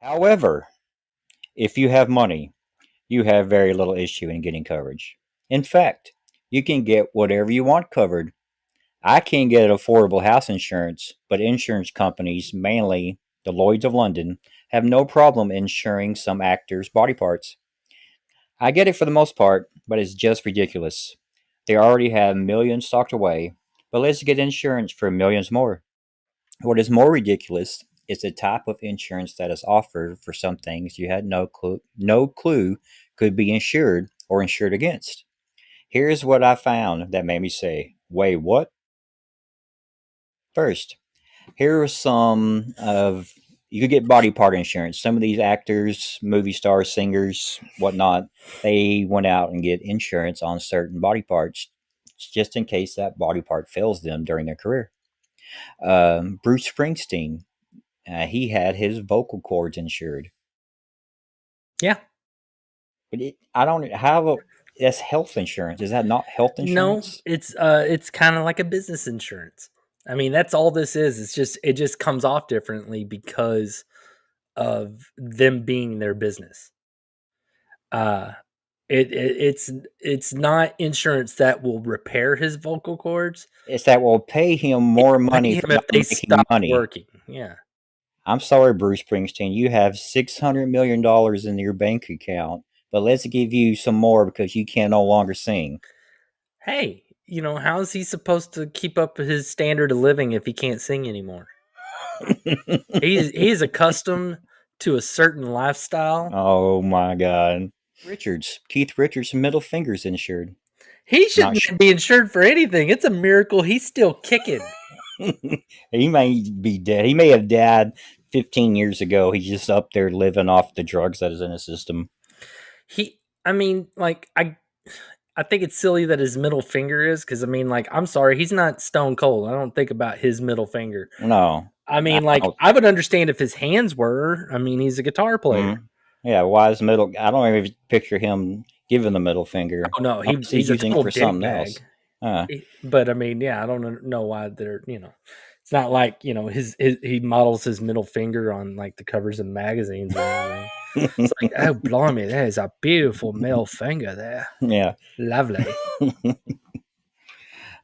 However, if you have money, you have very little issue in getting coverage. In fact, you can get whatever you want covered. I can't get affordable house insurance, but insurance companies, mainly the Lloyds of London, have no problem insuring some actors' body parts. I get it for the most part, but it's just ridiculous. They already have millions stocked away, but let's get insurance for millions more. What is more ridiculous is the type of insurance that is offered for some things you had no clue could be insured or insured against. Here's what I found that made me say, "Wait, what?" First, here are some of you could get body part insurance. Some of these actors, movie stars, singers, whatnot, they went out and get insurance on certain body parts just in case that body part fails them during their career. Bruce Springsteen, he had his vocal cords insured. Yeah. But I don't how that's health insurance. Is that not health No, insurance? it's kind of like a business insurance. I mean, that's all this is. It just comes off differently because of them being their business. Uh it's not insurance that will repair his vocal cords. It's that will pay him more Pay money him for if not they making stop money. working. Yeah. I'm sorry, Bruce Springsteen. You have $600 million in your bank account, but let's give you some more because you can no longer sing. Hey, how is he supposed to keep up his standard of living if he can't sing anymore? He is accustomed to a certain lifestyle. Oh my God. Keith Richards' middle finger's insured. He Not shouldn't sh- be insured for anything. It's a miracle he's still kicking. he may be dead. He may have died 15 years ago. He's just up there living off the drugs that is in his system. I mean, like I think it's silly that his middle finger is because I mean, like, I'm sorry, he's not stone cold. I don't think about his middle finger. No. I I mean, like, don't. I would understand if his hands were. I mean, he's a guitar player. Yeah, why is middle? I don't even picture him giving the middle finger Oh no, unless he's he's a using it total for dick something bag. else. Uh, But I mean, yeah, I don't know why they're. It's not like his he models his middle finger on like the covers of magazines or anything. It's like, oh blimey, that is a beautiful middle finger there. yeah. Lovely.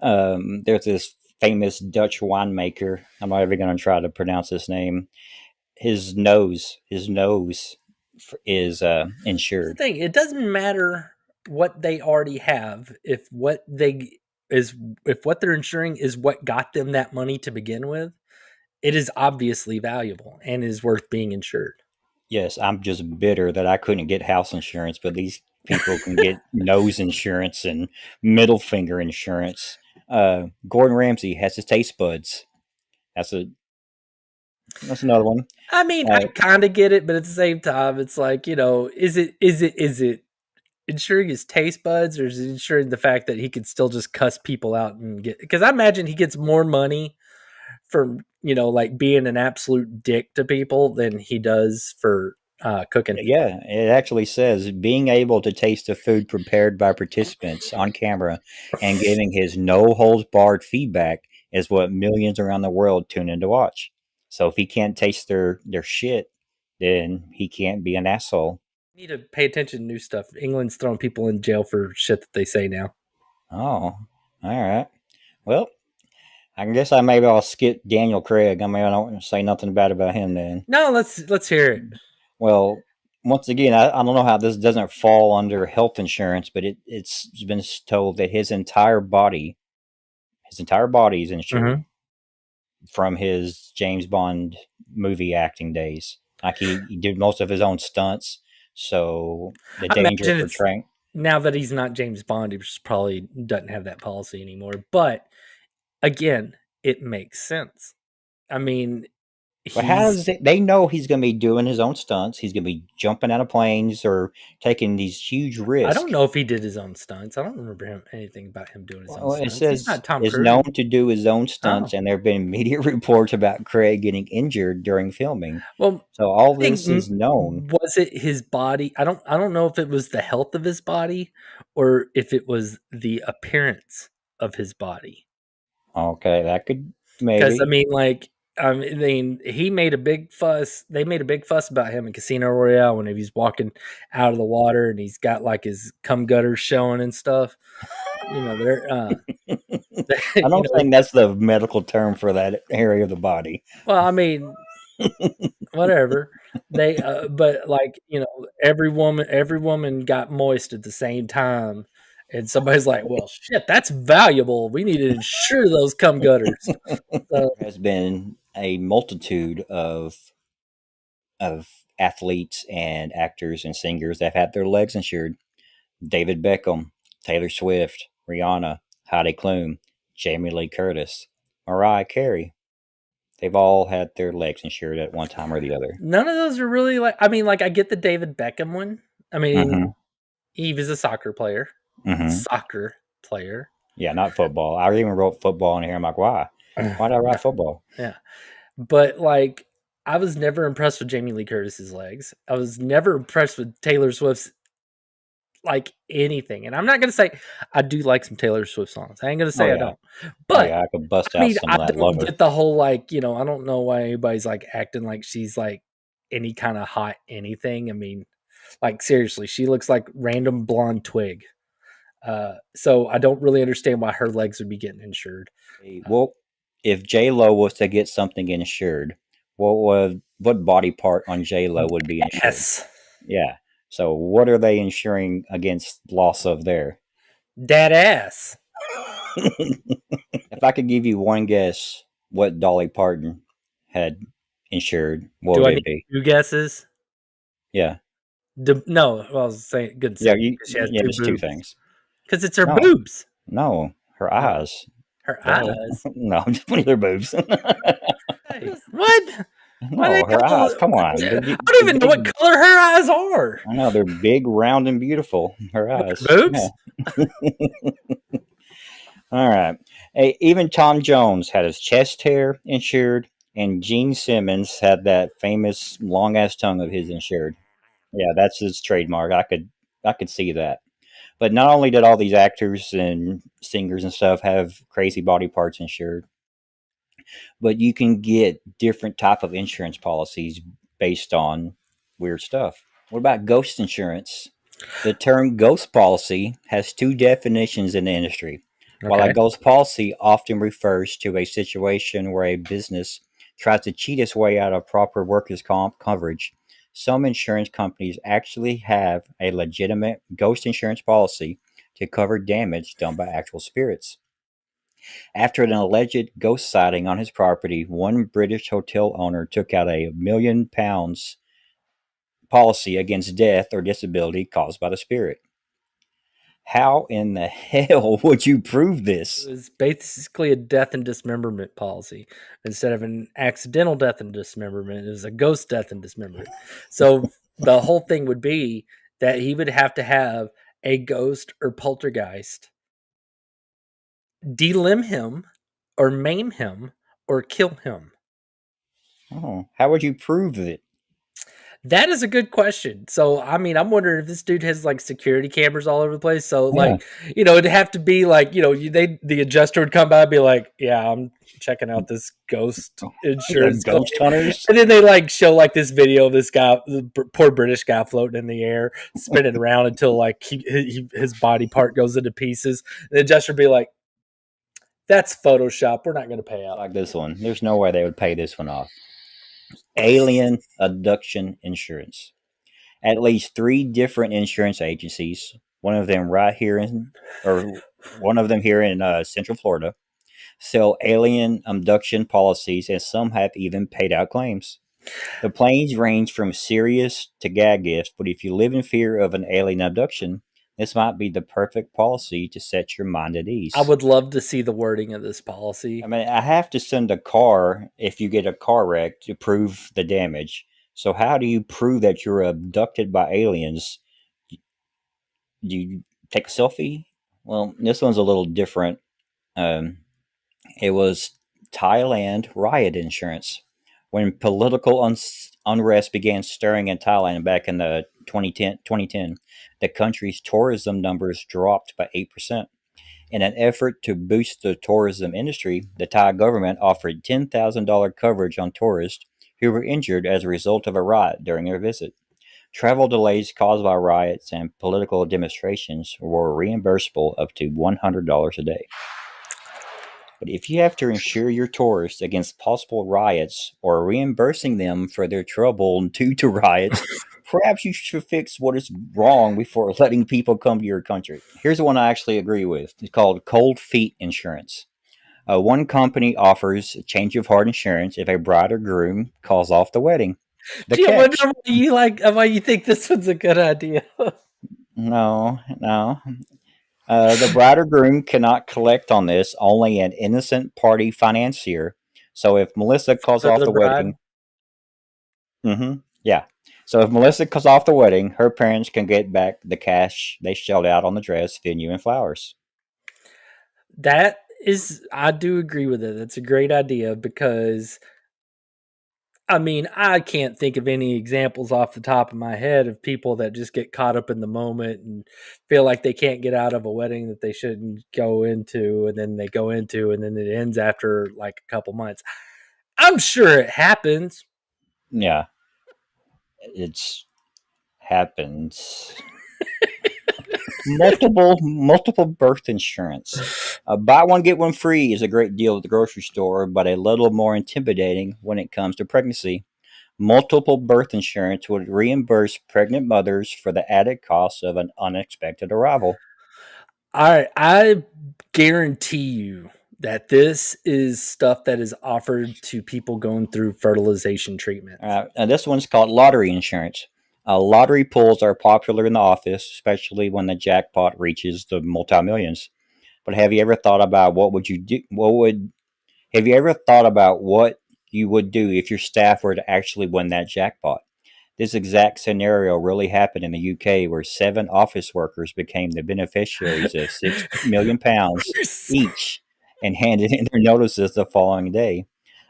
There's this famous Dutch winemaker. I'm not even going to try to pronounce his name. His nose is Here's the insured. thing: it doesn't matter what they already have is if what they're insuring is what got them that money to begin with. It is obviously valuable and is worth being insured. Yes, I'm just bitter that I couldn't get house insurance, but these people can get nose insurance and middle finger insurance. Gordon Ramsay has his taste buds. That's a that's another one. I mean, I Uh, kind of get it, but at the same time, it's like, is it insuring his taste buds, or is it insuring the fact that he could still just cuss people out and get? Because I imagine he gets more money from like being an absolute dick to people than he does for cooking. yeah, it actually says being able to taste the food prepared by participants on camera and giving his no holds barred feedback is what millions around the world tune in to watch. So if he can't taste their shit, then he can't be an asshole. Need to pay attention to new stuff. England's throwing people in jail for shit that they say now. Oh, all right. Well, I guess I'll skip Daniel Craig. I mean, I don't say nothing bad about him then. No, let's hear it. Well, once again, I don't know how this doesn't fall under health insurance, but it's been told that his entire body is insured Mhm. from his James Bond movie acting days. Like he did most of his own stunts, so the I danger of imagine it's portraying. now that he's not James Bond, he just probably doesn't have that policy anymore. But again, it makes sense. I mean, But how he's does it? They know he's going to be doing his own stunts. He's going to be jumping out of planes or taking these huge I don't risks. know if he did his own stunts. I don't remember anything about him doing his own Well, it stunts. He's says not Tom is known Cruise. to do his own Oh, stunts, and there have been media reports about Craig getting injured during filming. well, So all I think this is known. was it his body? I don't know if it was the health of his body or if it was the appearance of his body. Okay, that could Because I maybe. mean, like, I mean, he made a big fuss. They made a big fuss about him in Casino Royale when he was walking out of the water and he's got like his cum gutters showing and stuff. You know, I you don't know, think that's the medical term for that area of the body. well, I mean, whatever. But like, you know, every woman got moist at the same time. And somebody's like, well, shit, that's valuable. We need to insure those cum gutters. So, There has been a multitude of athletes and actors and singers that have had their legs insured. David Beckham, Taylor Swift, Rihanna, Heidi Klum, Jamie Lee Curtis, Mariah Carey. They've all had their legs insured at one time or the other. none of those are really like, I mean, like, I get the David Beckham one. I mean, Mm-hmm. he was a soccer player. Mm-hmm. Soccer player. Yeah, not football. I even wrote football in here. I'm like, why? Why did I Yeah. write football? Yeah. But like, I was never impressed with Jamie Lee Curtis's legs. I was never impressed with Taylor Swift's like anything. And I'm not gonna say I do like some Taylor Swift songs. I ain't gonna Oh say I yeah, don't. oh But yeah. I could bust I out mean, some I of that don't lover. get the whole like, you know, I don't know why anybody's like acting like she's like any kind of hot anything. I mean, like seriously, she looks like random blonde twig. So I don't really understand why her legs would be getting insured. Well, if J Lo was to get something insured, what body part on J Lo would be insured? Yes. Yeah. So what are they insuring against loss of there? That ass. If I could give you one guess, what Dolly Parton had insured, what Do would I it need be? 2 guesses? Yeah. No, well, I was saying good Yeah. say because she has Yeah. 2 Just two boobs. things. Because it's her No. boobs. No. Her No, eyes. her Duh. eyes. No. Just one of their boobs. Hey, what? Why they No. Her call eyes. Come on. I don't They're even know what big. color her eyes are. I know they're big, round, and beautiful. Her What, eyes. her Yeah. boobs? All right. Hey, even Tom Jones had his chest hair insured, and Gene Simmons had that famous long ass tongue of his insured. Yeah, that's his trademark. I could see that. But not only did all these actors and singers and stuff have crazy body parts insured, but you can get different type of insurance policies based on weird stuff. What about ghost insurance? The term ghost policy has two definitions in the industry. While a Okay. ghost policy often refers to a situation where a business tries to cheat its way out of proper workers' comp coverage, some insurance companies actually have a legitimate ghost insurance policy to cover damage done by actual spirits. After an alleged ghost sighting on his property, one British hotel owner took out £1 million policy against death or disability caused by the spirit. How in the hell would you prove It this? was basically a death and dismemberment policy. Instead of an accidental death and dismemberment, it was a ghost death and dismemberment. So the whole thing would be that he would have to have a ghost or poltergeist delimb him or maim him or kill him. Oh, how would you prove it? That is a good question. So, I mean, I'm wondering if this dude has like security cameras all over the place. So, Yeah, like, you know, it'd have to be like, you know, the adjuster would come by and be like, "Yeah, I'm checking out this ghost yeah, insurance claim," ghost hunters. and then they like show like this video of this guy, the poor British guy, floating in the air, spinning around until like his body part goes into pieces. And the adjuster would be like, "That's Photoshop. We're not going to pay out." Like this one. There's no way they would pay this one off. Alien Abduction Insurance. At least three different insurance agencies, one of them right here in, or one of them here in Central Florida, sell alien abduction policies, and some have even paid out claims. The claims range from serious to gag gifts, but if you live in fear of an alien abduction, this might be the perfect policy to set your mind at I ease. would love to see the wording of this I policy. mean, I have to send a car if you get a car wreck to prove the damage. So, how do you prove that you're abducted by aliens? Do you take a selfie? Well, this one's a little different. Um, it was Thailand riot insurance. When political unrest began stirring in Thailand back in the 2010, the country's tourism numbers dropped by 8%. In an effort to boost the tourism industry, the Thai government offered $10,000 coverage on tourists who were injured as a result of a riot during their visit. Travel delays caused by riots and political demonstrations were reimbursable up to $100 a day. But if you have to insure your tourists against possible riots or reimbursing them for their trouble due to riots, perhaps you should fix what is wrong before letting people come to your country. Here's one I actually agree with. It's called cold feet insurance. One company offers change of heart insurance if a bride or groom calls off the wedding. The Gee, I wonder catch? why you think this one's a good idea. No, no. The bride or groom cannot collect on this, only an innocent party financier. So if Melissa calls For off the the bride. wedding, yeah. So if Melissa calls off the wedding, her parents can get back the cash they shelled out on the dress, venue, and flowers. I do agree with it. That's a great idea because I mean, I can't think of any examples off the top of my head of people that just get caught up in the moment and feel like they can't get out of a wedding that they shouldn't go into, and then they go into, and then it ends after like a couple months. I'm sure it happens. Yeah, it's happens. Multiple birth insurance. Buy one get one free is a great deal at the grocery store, but a little more intimidating when it comes to pregnancy. Multiple birth insurance would reimburse pregnant mothers for the added costs of an unexpected arrival. I guarantee you that this is stuff that is offered to people going through fertilization treatments. And this one's called lottery insurance. Lottery pulls are popular in the office, especially when the jackpot reaches the multi-millions. But have you ever thought about what would you do? Have you ever thought about what you would do if your staff were to actually win that jackpot? This exact scenario really happened in the UK, where 7 office workers became the beneficiaries of £6 million each and handed in their notices the following day.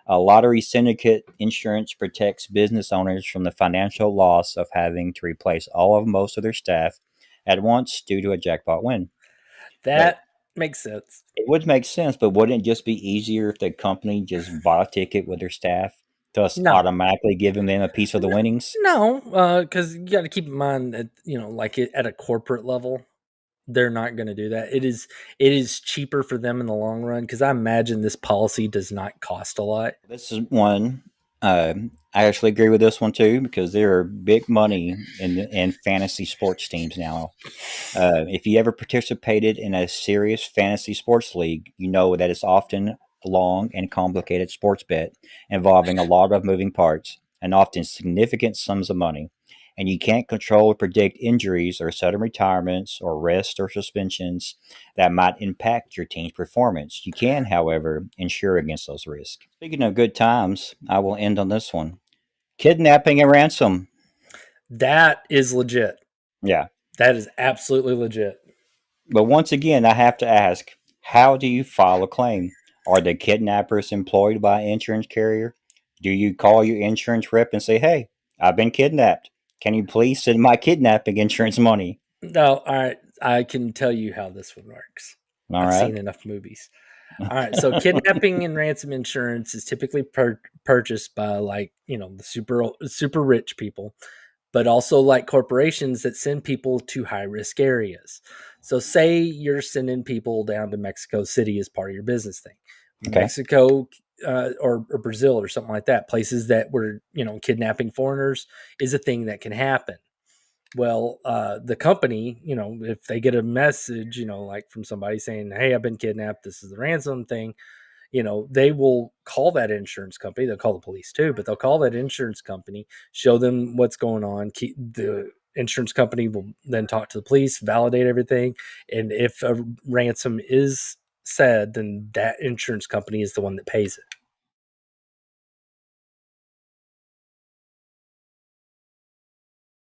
A lottery syndicate insurance protects business owners from the financial loss of having to replace all of most of their staff at once due to a jackpot win. But That makes sense. it would make sense, but wouldn't it just be easier if the company just bought a ticket with their staff, thus No, automatically giving them a piece of the winnings? no, because you got to keep in mind that like at a corporate level, they're not going to do that. It is cheaper for them in the long run because I imagine this policy does not cost a lot. This is one. I actually agree with this one too because there are big money in fantasy sports teams now. If you ever participated in a serious fantasy sports league, you know that it's often a long and complicated sports bet involving a lot of moving parts and often significant sums of money. And you can't control or predict injuries or sudden retirements or rest or suspensions that might impact your team's performance. You can, however, insure against those risks. Speaking of good times, I will end on this one. Kidnapping and ransom. That is legit. Yeah. That is absolutely legit. But once again, I have to ask, how do you file a claim? Are the kidnappers employed by an insurance carrier? Do you call your insurance rep and say, hey, I've been kidnapped. Can you please send my kidnapping insurance money? No, all right. I can tell you how this one works. All I've right. seen enough movies. All right. So kidnapping and ransom insurance is typically purchased by the super rich people, but also like corporations that send people to high risk areas. So say you're sending people down to Mexico City as part of your business thing. Okay. Mexico or Brazil or something like that, places that were, kidnapping foreigners is a thing that can happen. Well, the company, if they get a message, like from somebody saying, hey, I've been kidnapped, this is the ransom thing, they will call that insurance company. They'll call the police too, but they'll call that insurance company, show them what's going on. The insurance company will then talk to the police, validate everything. And if a ransom is said, then that insurance company is the one that pays it.